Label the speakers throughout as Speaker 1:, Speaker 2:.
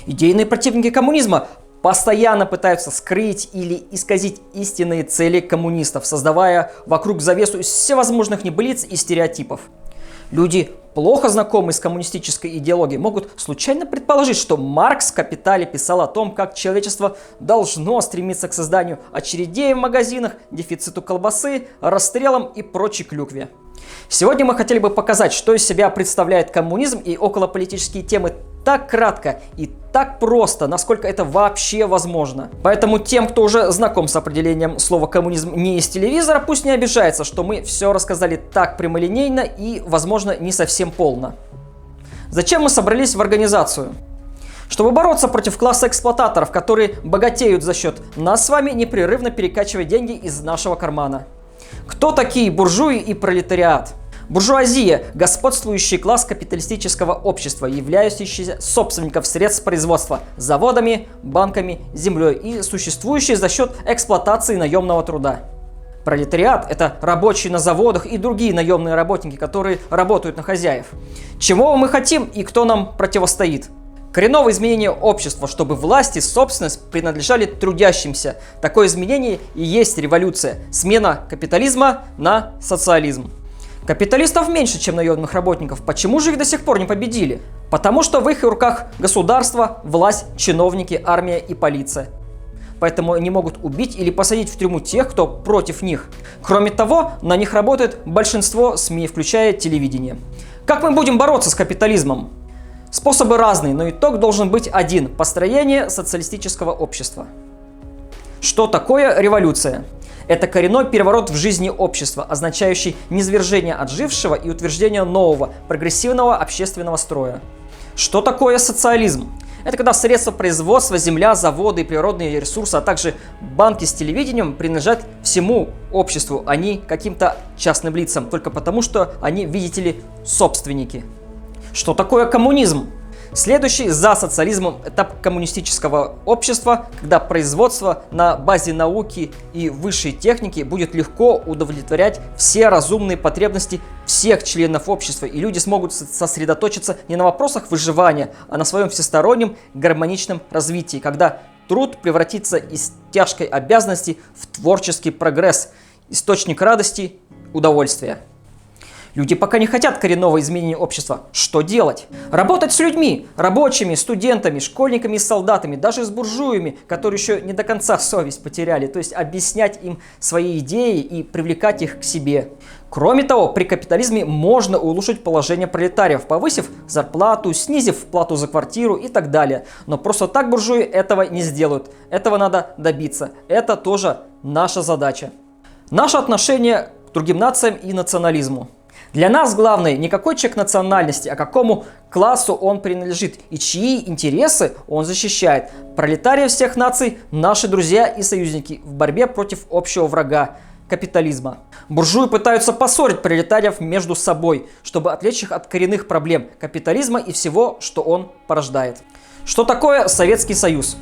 Speaker 1: Идейные противники коммунизма постоянно пытаются скрыть или исказить истинные цели коммунистов, создавая вокруг завесу из всевозможных небылиц и стереотипов. Люди, плохо знакомые с коммунистической идеологией, могут случайно предположить, что Маркс в «Капитале» писал о том, как человечество должно стремиться к созданию очередей в магазинах, дефициту колбасы, расстрелам и прочей клюкве. Сегодня мы хотели бы показать, что из себя представляет коммунизм и околополитические темы так кратко и так просто, насколько это вообще возможно. Поэтому тем, кто уже знаком с определением слова «коммунизм» не из телевизора, пусть не обижается, что мы все рассказали так прямолинейно и, возможно, не совсем полно. Зачем мы собрались в организацию? Чтобы бороться против класса эксплуататоров, которые богатеют за счет нас с вами, непрерывно перекачивая деньги из нашего кармана. Кто такие буржуи и пролетариат? Буржуазия – господствующий класс капиталистического общества, являющийся собственником средств производства заводами, банками, землей и существующий за счет эксплуатации наемного труда. Пролетариат – это рабочие на заводах и другие наемные работники, которые работают на хозяев. Чего мы хотим и кто нам противостоит? Коренное изменение общества, чтобы власть и собственность принадлежали трудящимся. Такое изменение и есть революция. Смена капитализма на социализм. Капиталистов меньше, чем наемных работников. Почему же их до сих пор не победили? Потому что в их руках государство, власть, чиновники, армия и полиция. Поэтому они могут убить или посадить в тюрьму тех, кто против них. Кроме того, на них работает большинство СМИ, включая телевидение. Как мы будем бороться с капитализмом? Способы разные, но итог должен быть один – построение социалистического общества. Что такое революция? Это коренной переворот в жизни общества, означающий низвержение отжившего и утверждение нового, прогрессивного общественного строя. Что такое социализм? Это когда средства производства, земля, заводы и природные ресурсы, а также банки с телевидением принадлежат всему обществу, а не каким-то частным лицам, только потому, что они, видите ли, собственники. Что такое коммунизм? Следующий за социализмом этап коммунистического общества, когда производство на базе науки и высшей техники будет легко удовлетворять все разумные потребности всех членов общества, и люди смогут сосредоточиться не на вопросах выживания, а на своем всестороннем гармоничном развитии, когда труд превратится из тяжкой обязанности в творческий прогресс, источник радости, удовольствия. Люди пока не хотят коренного изменения общества. Что делать? Работать с людьми, рабочими, студентами, школьниками и солдатами, даже с буржуями, которые еще не до конца совесть потеряли, то есть объяснять им свои идеи и привлекать их к себе. Кроме того, при капитализме можно улучшить положение пролетариев, повысив зарплату, снизив плату за квартиру и так далее. Но просто так буржуи этого не сделают. Этого надо добиться. Это тоже наша задача. Наше отношение к другим нациям и национализму. Для нас главное не какой человек национальности, а какому классу он принадлежит и чьи интересы он защищает. Пролетарии всех наций – наши друзья и союзники в борьбе против общего врага – капитализма. Буржуи пытаются поссорить пролетариев между собой, чтобы отвлечь их от коренных проблем капитализма и всего, что он порождает. Что такое Советский Союз?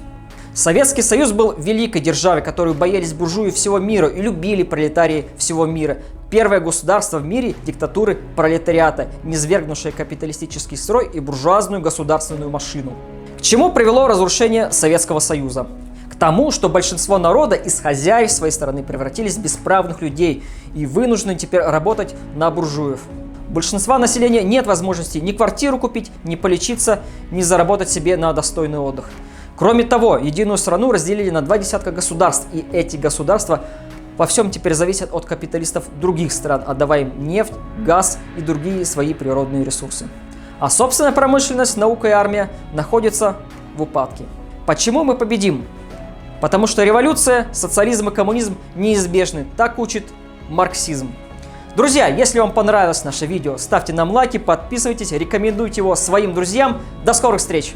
Speaker 1: Советский Союз был великой державой, которую боялись буржуи всего мира и любили пролетарии всего мира. Первое государство в мире диктатуры пролетариата, низвергнувшее капиталистический строй и буржуазную государственную машину. К чему привело разрушение Советского Союза? К тому, что большинство народа из хозяев своей страны превратились в бесправных людей и вынуждены теперь работать на буржуев. У большинства населения нет возможности ни квартиру купить, ни полечиться, ни заработать себе на достойный отдых. Кроме того, единую страну разделили на 2 десятка государств, и эти государства во всем теперь зависят от капиталистов других стран, отдавая им нефть, газ и другие свои природные ресурсы. А собственная промышленность, наука и армия находятся в упадке. Почему мы победим? Потому что революция, социализм и коммунизм неизбежны, так учит марксизм. Друзья, если вам понравилось наше видео, ставьте нам лайки, подписывайтесь, рекомендуйте его своим друзьям. До скорых встреч!